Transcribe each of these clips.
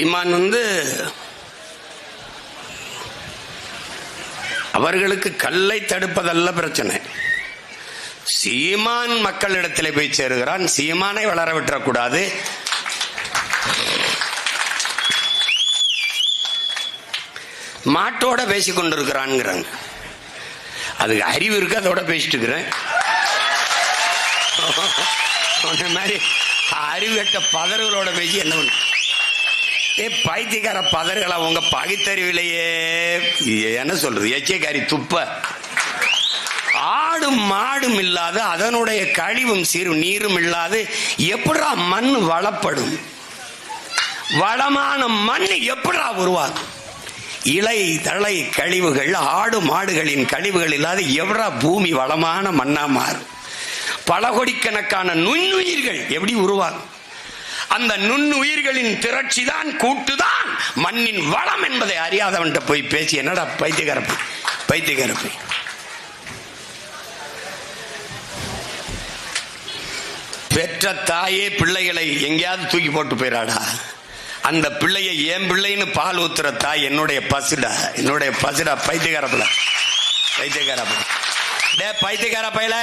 சீமான் அவர்களுக்கு கல்லை தடுப்பதல்ல பிரச்சனை. சீமான் மக்களிடத்தில் போய் சேருகிறான். சீமானை வளர விட்டுறக்கூடாது. மாட்டோட பேசி கொண்டிருக்கிறான். அதுக்கு அறிவு இருக்கு, அதோட பேசிட்டு இருக்கிறேன். மாதிரி அறிவு கட்ட பதர்களோட பேசி என்ன பண்ண பைத்தியக்கார பதர்களை உங்க பகுத்தறிவிலேயே என்ன சொல்றது, எச்சைக்காரி துப்ப. ஆடும் மாடும் இல்லாத, அதனுடைய கழிவும் சீரும் நீரும் இல்லாது எப்படா மண் வளப்படும்? வளமான மண் எப்படா உருவாகும்? இலை தழை கழிவுகள், ஆடு மாடுகளின் கழிவுகள் இல்லாத எவ்வளா பூமி வளமான மண்ணா மாறும்? பல கோடிக்கணக்கான நுண்ணுயிர்கள் எப்படி உருவாகும்? அந்த நுண்ணுயிர்களின் திரட்சி தான், கூட்டுதான் மண்ணின் வளம் என்பதை அறியாதவன்கிட்ட போய் பேசி என்னடா பைத்தியக்காரப்பை. பெற்ற தாயே பிள்ளைகளை எங்கேயாவது தூக்கி போட்டு போயிடாடா. அந்த பிள்ளையை என் பிள்ளைன்னு பால் ஊத்துற தாய் என்னுடைய பசுடா. பைத்தியக்கார பையல,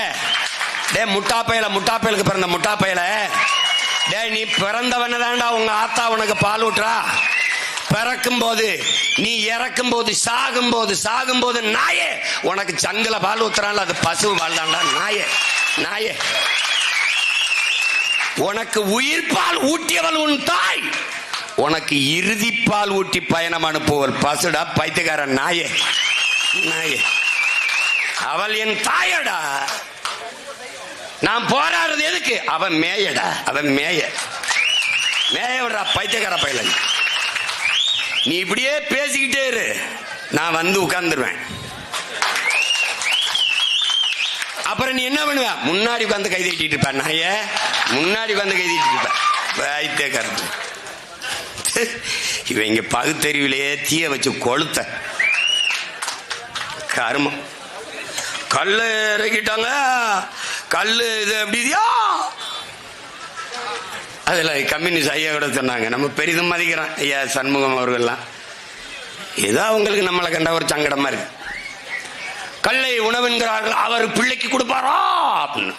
டே முட்டா பயலுக்கு பிறந்த முட்டா பயல, டே நீ பிறந்தவன தான்டா உங்க ஆத்தா உனக்கு பால் ஊற்றா. பிறக்கும் போது, நீ இறக்கும் போது, சாகும் போது நாயே உனக்கு சங்குல பால் ஊத்துறான்ல, அது பசு பால் தான்டா. நாயே உனக்கு உயிர் பால் ஊட்டியவள் உன் தாய், உனக்கு இறுதி பால் ஊட்டி பயணம் அனுப்புவள் பசுடா. பைத்தியக்கார நாயே. அவள் என் தாயடா. நான் போராடுறது எதுக்கு? அவன் மேயடா. மேய விடுறா பைத்தியக்கார பையல. நீ இப்படியே பேசிக்கிட்டே இரு, நான் உட்கார்ந்துருவேன். அப்புறம் நீ என்ன பண்ணுவ? முன்னாடி உட்காந்து கை தட்டிட்டு இருப்பேன். நாய முன்னாடி உட்காந்து கை தட்டிட்டு இருப்பேன். பைத்தியக்கார இவன் இங்க பகுத்தறிவிலேயே தீய வச்சு கொளுத்த கருமம். கல்லு இறக்கிட்டாங்க. கல்லு இது எப்படியா? அதுல கம்யூனிஸ்ட் ஐயா கூட சொன்னாங்க, நம்ம பெரிதும் மதிக்கிறோம் ஐயா சண்முகம் அவர்கள்லாம். ஏதோ அவங்களுக்கு நம்மளை கண்ட ஒரு சங்கடமா இருக்கு. கல்லை உணவுங்கிறார்கள், அவர் பிள்ளைக்கு கொடுப்பாரா அப்படின்னு.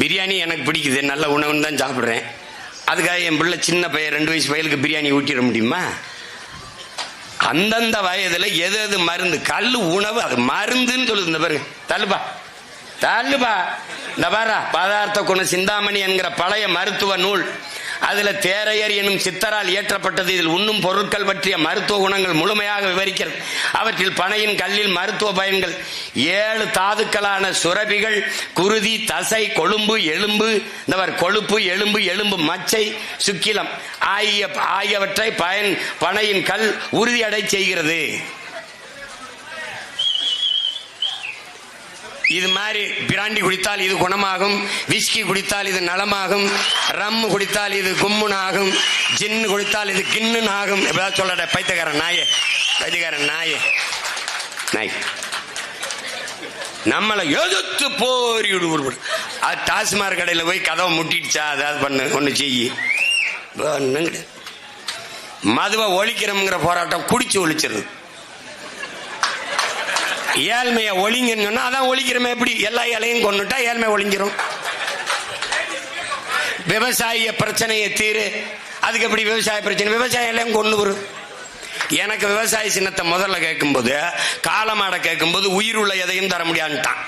பிரியாணி எனக்கு பிடிக்குது, நல்ல உணவுன்னு தான் சாப்பிட்றேன். அதுக்காக என் பிள்ளை சின்ன பையன் 2 வயசு பையலுக்கு பிரியாணி ஊட்டிட முடியுமா? அந்தந்த வயதுல எது மருந்து, கல்லு உணவு அது மருந்துன்னு சொல்லுது. இந்த பாருங்க, தள்ளுபா இந்த பாரா பதார்த்த குண சிந்தாமணி என்கிற பழைய மருத்துவ நூல், அதுல தேரையர் எனும் சித்தரால் இயற்றப்பட்டது. இதில் உண்ணும் பொருட்கள் பற்றிய மருத்துவ குணங்கள் முழுமையாக விவரிக்கிறது. அவற்றில் பனையின் கல்லில் மருத்துவ பயன்கள், 7 தாதுக்களான சுரபிகள், குருதி, தசை, கொழும்பு, எலும்பு, கொழுப்பு, எலும்பு மச்சை, சுக்கிலம் ஆகியவற்றை பனையின் கல் உறுதியடை செய்கிறது. இது மாதிரி பிராண்டி குடித்தால் இது குணமாகும், விஸ்கி குடித்தால் இது நலமாகும், ரம் குடித்தால் இது கும்முனாகும், ஜின்னு குடித்தால் இது கிண்ணுனாகும். எப்படிதான் சொல்லட பைத்தியக்காரன் நாயே. நம்மளை எதிர்த்து போரி விடு. அது டாஸ்மாக் கடையில் போய் கதவை முட்டிடுச்சா, அதாவது பண்ணு ஒன்று செய்யி. மதுவை ஒழிக்கிறோம்ங்கிற போராட்டம் குடிச்சு ஒழிச்சிருது. ஏழ்மைய ஒழிங்கன்னு சொன்னா அதான் ஒழிக்கிறோமே. எப்படி எல்லா இலையும் கொண்டுட்டா ஏழ்மை ஒழிஞ்சிரும். விவசாய பிரச்சனையை தீரு, அதுக்கு எப்படி விவசாய பிரச்சனை? விவசாயம் எல்லாம் கொண்டு வரும். எனக்கு விவசாய சின்னத்தை முதல்ல கேட்கும்போது, காலமாட கேட்கும்போது உயிர் உள்ள எதையும் தர முடியாதுட்டான்.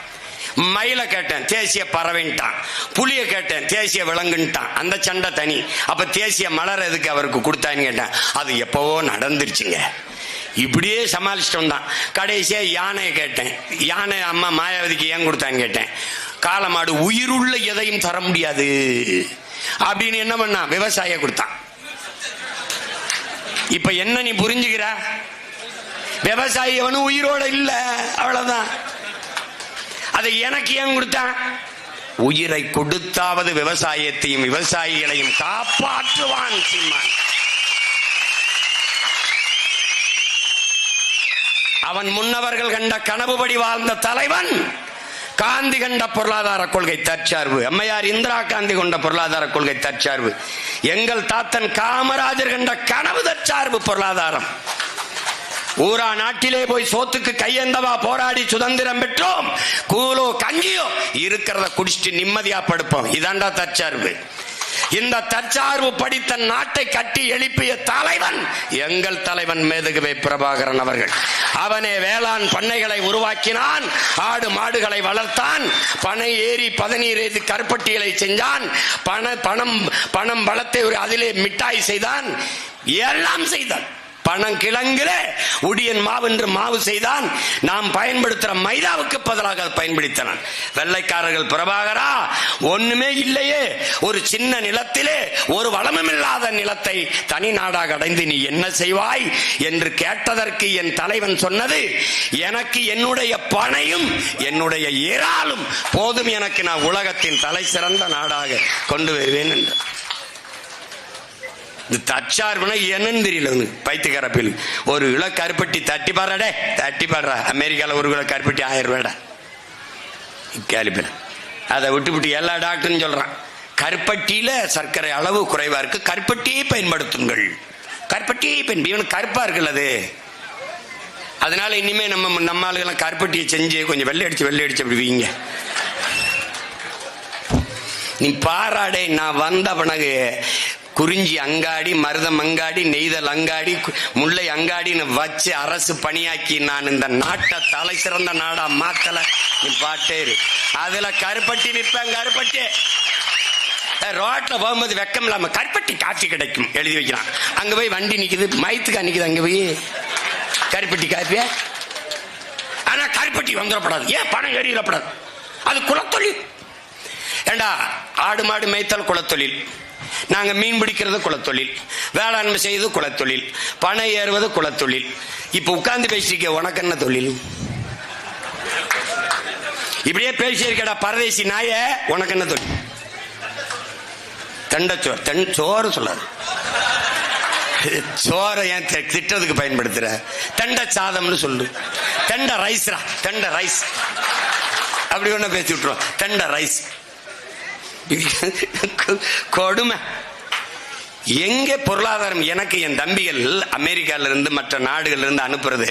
மயில கேட்டேன், தேசிய பறவைன்ட்டான். புளிய கேட்டேன், தேசிய விலங்குன்ட்டான். அந்த சண்டை தனி. அப்ப தேசிய மலர் எதுக்கு அவருக்கு கொடுத்தான்னு கேட்டேன். அது எப்பவோ நடந்துருச்சுங்க. இப்படியே சமாளிச்சிட்டோம் தான். கடைசியா யானையை கேட்டேன். யானை அம்மா மாயாவதிக்கு ஏன் கொடுத்தான்னு கேட்டேன். காலமாடு உயிருள்ள எதையும் தர முடியாது அப்படின்னு என்ன பண்ணா, விவசாய கொடுத்தான். இப்ப என்ன நீ புரிஞ்சுக்கிற? விவசாயி அவனும் உயிரோட இல்ல, அவ்வளவுதான். அதை எனக்கு ஏன் கொடுத்தான்? உயிரை கொடுத்தாவது விவசாயத்தையும் விவசாயிகளையும் காப்பாற்றுவான் சீமான். அவன் முன்னவர்கள் கண்ட கனவுபடி வாழ்ந்த தலைவன் காந்தி கண்ட பொருளாதார கொள்கை தற்சார்பு, அம்மையார் இந்திரா காந்தி கொண்ட பொருளாதார கொள்கை தற்சார்பு, எங்கள் தாத்தன் காமராஜர் கண்ட கனவு தற்சார்பு பொருளாதாரம். ஊரா நாட்டிலே போய் சோத்துக்கு கையெந்தவா போராடி சுதந்திரம் பெற்றோம், கூலோ கஞ்சியோ இருக்கிறத குடிச்சிட்டு நிம்மதியா படுப்போம். இதாண்டா தற்சார்பு. இந்த தற்சார்பு படித்த நாட்டை கட்டி எழுப்பிய தலைவன் எங்கள் தலைவன் மேதகுவே பிரபாகரன் அவர்கள். அவனே வேளாண் பண்ணைகளை உருவாக்கினான், ஆடு மாடுகளை வளர்த்தான், பனை ஏறி பதநீர் ஏறி கருப்பட்டிகளை செஞ்சான், பணம் வளத்தை அதிலே மிட்டாய் செய்தான், எல்லாம் செய்தான். பனங்கிழங்கிலே உடியன் மாவு என்று மாவு செய்தான். நாம் பயன்படுத்துற மைதாவுக்கு பதிலாக பயன்படுத்தினான். வெள்ளைக்காரர்கள் பிரபாகரா ஒண்ணுமே இல்லையே, ஒரு சின்ன நிலத்திலே ஒரு வளமும் இல்லாத நிலத்தை தனி நாடாக அடைந்து நீ என்ன செய்வாய் என்று கேட்டதற்கு என் தலைவன் சொன்னது, எனக்கு என்னுடைய பனையும் என்னுடைய இறாலும் போதும், எனக்கு நான் உலகத்தின் தலை சிறந்த நாடாக கொண்டு வருவேன் என்று. இந்த தற்சார்புனா என்னன்னு தெரியல பைத்தியக்காரப்பில். ஒரு கிலோ கருப்பட்டி தட்டி பாடுறடே, தட்டி பாடுறா. அமெரிக்காவில் ஒரு கிலோ கருப்பட்டி 1000 ரூபாடா கேலிப்பில். அதை விட்டு எல்லா டாக்டரும் சொல்றான், கருப்பட்டியில சர்க்கரை அளவு குறைவா இருக்கு, கருப்பட்டியை பயன்படுத்துங்கள். கருப்பட்டியை இவனுக்கு கருப்பா இருக்குல்ல அது, அதனால இனிமே நம்ம ஆளுகெல்லாம் கருப்பட்டியை செஞ்சு கொஞ்சம் வெள்ளை அடிச்சு அப்படி வீங்க. நீ பாராடே, நான் வந்த பிறகு குறிஞ்சி அங்காடி, மருதம் அங்காடி, நெய்தல் அங்காடி, முல்லை அங்காடின்னு வச்சு அரசு பணியாக்கி நான் இந்த நாட்டை தலை சிறந்த நாடா மாத்தல. நீ பாட்டே அதுல கருப்பட்டி விற்பேன். கருப்பட்டி ரோட்ல போகும்போது வெக்கம் இல்லாம கருப்பட்டி காஃபி கிடைக்கும் எழுதி வைக்கிறான். அங்க போய் வண்டி நிக்குது, மயத்துக்கா நிக்குது, அங்க போய் கருப்பட்டி காஃபிய. ஆனா கருப்பட்டி வந்துடப்படாது, ஏன் பணம் ஏறிடப்படாது, அது குலத்தொழில். ஏண்டா ஆடு மாடு மேய்த்தல் குலத்தொழில், நாங்க மீன் பிடிக்கிறது குலத்தொழில், வேளாண்மை செய்வது குலத்தொழில், பணம் ஏறுவது குலத்தொழில். இப்ப உட்கார்ந்து பேசிக்க, உனக்கு என்ன தொழில்? இப்படியே பேசியிருக்கடா பரதேசி நாய, உனக்கு என்ன தொழில்? தண்டச்சோறு, சோறு சொல்லாது, சோறை ஏன் திட்டத்துக்கு பயன்படுத்துற? தண்ட சாதம்னு சொல்லு, தண்ட ரைஸ்ரா, தண்ட ரைஸ் அப்படி ஒண்ணு பேசி விட்டுருவோம். தண்ட ரைஸ் கொடுமை. எங்க பொருளாதாரம்? எனக்கு என் தம்பிகள் அமெரிக்கால இருந்து மற்ற நாடுகள்ல இருந்து அனுப்புறது,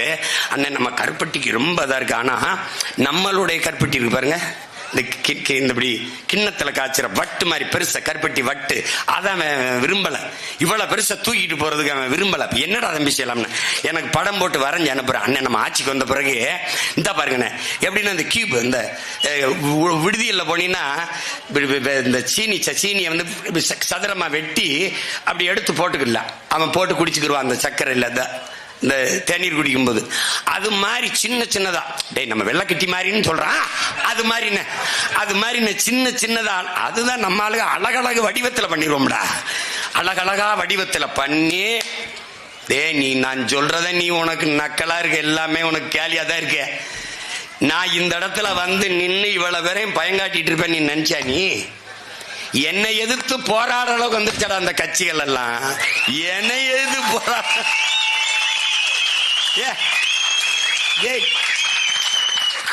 அண்ணன் நம்ம கருப்பட்டிக்கு ரொம்ப இதா இருக்கு, ஆனா நம்மளுடைய கருப்பட்டி இருக்கு பாருங்க, இந்த கிண்ணத்துல காய்ச்சிற வட்டு மாதிரி பெருச கருப்பட்டி வட்டு, அதான் விரும்பல. இவ்வளவு பெருசா தூக்கிட்டு போறதுக்கு அவன் விரும்பல. என்னடா தம்பி செய்யலாம்னு எனக்கு படம் போட்டு வரைஞ்சு அனுப்புறேன். அண்ணன் நம்ம ஆட்சிக்கு வந்த பிறகு இந்த பாருங்கண்ணே எப்படின்னா, இந்த கியூப் இந்த விடுதியில் போனீங்கன்னா இந்த சீனியை வந்து சதுரமா வெட்டி அப்படி எடுத்து போட்டுக்கலாம், அவன் போட்டு குடிச்சுக்கிடுவான் அந்த சக்கரை இல்ல இந்த தேநீர் குடிக்கும் போது. அது மாதிரி சின்னதா, டேய் நம்ம வெள்ளக்கட்டி மாதிரின்னு சொல்றான், அது மாதிரி சின்னதா, அதுதான் நம்ம ஆளுங்க அழகழகு வடிவத்துல பண்ணிடுவோம்டா. அழகழகா வடிவத்துல பண்ணி, டே நீ நான் சொல்றத நீ உனக்கு நக்கலா இருக்க, எல்லாமே உனக்கு கேலியா தான் இருக்க. நான் இந்த இடத்துல வந்து நின்று இவ்வளவு பேரையும் பயங்காட்டிட்டு இருப்பேன் நீ நினைச்சா? நீ என்னை எதிர்த்து போராட அளவுக்கு வந்துருச்சடா அந்த கட்சிகள் எல்லாம். என்னை எதிர்த்து போராட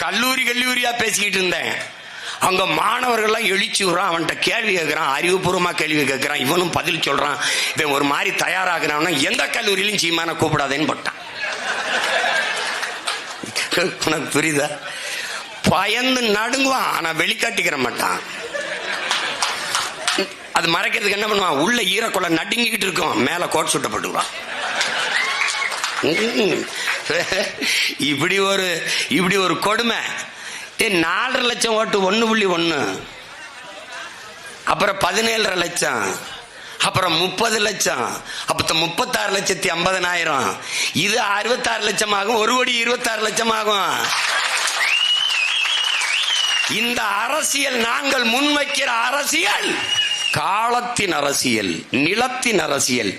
கல்லூரியா பேசிக்கிட்டு இருந்தேன். அங்க மாணவர்கள்லாம் எழுச்சி விடுறான், அவன்கிட்ட கேள்வி கேட்கிறான், அறிவுபூர்வமா கேள்வி கேட்கிறான், இவனும் பதில் சொல்றான். இவன் ஒரு மாதிரி தயாராகிறான். எந்த கல்லூரியிலும் சீமான கூப்பிடாதேன்னு போட்டான். உனக்கு புரியுதா? பயந்து நடுங்குவான், ஆனா வெளிக்காட்டிக்கிற மாட்டான். அது மறைக்கிறதுக்கு என்ன பண்ணுவான், உள்ள ஈரக்குள்ள நடுங்கிக்கிட்டு இருக்கும், மேல கோட் சுட்டப்பட்டுவான். இப்படி ஒரு கொடுமை. 4.5 லட்சம் ஓட்டு 1.1, அப்புறம் 17.5 லட்சம், அப்புறம் 30 லட்சம், அப்புறம் 36,50,000. இது 66 லட்சம் ஆகும், 1,26 லட்சம் ஆகும். இந்த அரசியல் நாங்கள் முன்வைக்கிற அரசியல் காலத்தின் அரசியல், நிலத்தின் அரசியல்,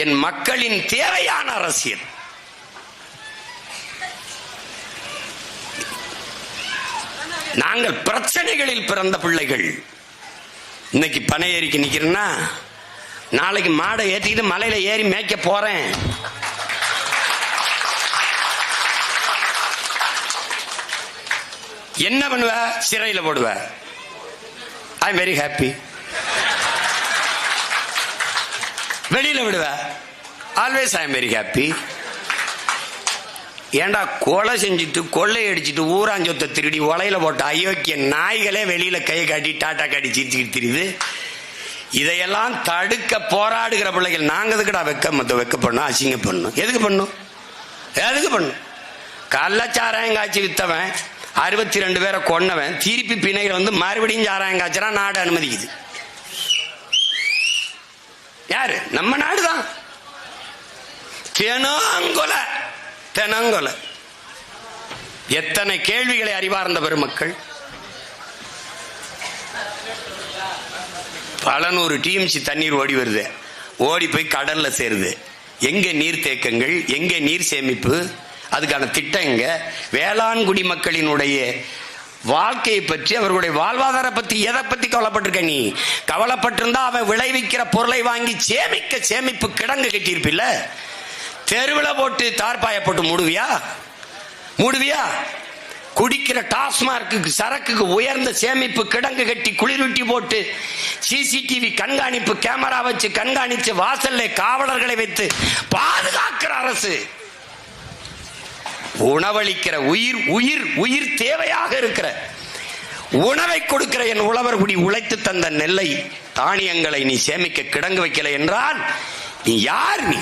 என் மக்களின் தேவையான அரசியல். நாங்கள் பிரச்சனைகளில் பிறந்த பிள்ளைகள். இன்னைக்கு பனை ஏறிக்கு நிக்கிறேன்னா, நாளைக்கு மாடை ஏற்றிக்கிட்டு மலையில ஏறி மேய்க்க போறேன். என்ன பண்ணுவ? சிறையில் போடுவ. I am very happy. வெளியில விடுவ. Always I am very happy. ஏண்டா கொலை செஞ்சுட்டு கொள்ளை அடிச்சுட்டு ஊராஞ்சொத்தை திருடி உலையில போட்ட அயோக்கிய நாய்களே வெளியில கை காட்டி டாட்டா காட்டி சிரிச்சுக்கிட்டு தெரியுது. இதையெல்லாம் தடுக்க போராடுகிற பிள்ளைகள் நாங்க எதுக்குடா வெக்க பண்ணோம், அசிங்க பண்ணும்? எதுக்கு பண்ணும்? எதுக்கு பண்ணும்? கள்ளச்சாராயம் காய்ச்சி வித்தவன் 62 பேரை கொன்னவன் திருப்பி பிணைகள் வந்து மறுபடியும் சாராயம் காய்ச்சா நாடு அனுமதிக்குது. யாரு? நம்ம நாடுதான். தெனாங்கொலை தெனாங்கொலை. எத்தனை கேள்விகளை அறிவார்ந்த பெருமக்கள். பல நூறு டிஎம்சி தண்ணீர் ஓடி வருது, ஓடி போய் கடல்ல சேருது. எங்க நீர் தேக்கங்கள், எங்க நீர் சேமிப்பு, அதுக்கான திட்டம் எங்க? வேளாண் குடிமக்களினுடைய வாழ்க்கையை பற்றி, அவர்களுடைய வாழ்வாதார பத்தி எதை பத்தி கவலைப்பட்டிருக்க நீ? கவலைப்பட்டிருந்தா அவன் விளைவிக்கிற பொருளை வாங்கி சேமிப்பு கிடங்கு கட்டியிருப்பில்ல. தெருவில் போட்டு தார்பாய போட்டு மூடுவியா? குடிக்கிற டாஸ்மார்க்கு சரக்குக்கு உயர்ந்த சேமிப்பு கிடங்கு கட்டி குளிரூட்டி போட்டு சிசிடிவி கண்காணிப்பு கேமரா வச்சு கண்காணிச்சு வாசல்ல காவலர்களை வைத்து பாதுகாக்கிற அரசு. உணவளிக்கிற உயிர் தேவையாக இருக்கிற உணவை கொடுக்கிற என் உழவர் குடி உழைத்து தந்த நெல்லை தானியங்களை நீ சேமிக்க கிடங்கு வைக்கல என்றால் நீ யார்? நீ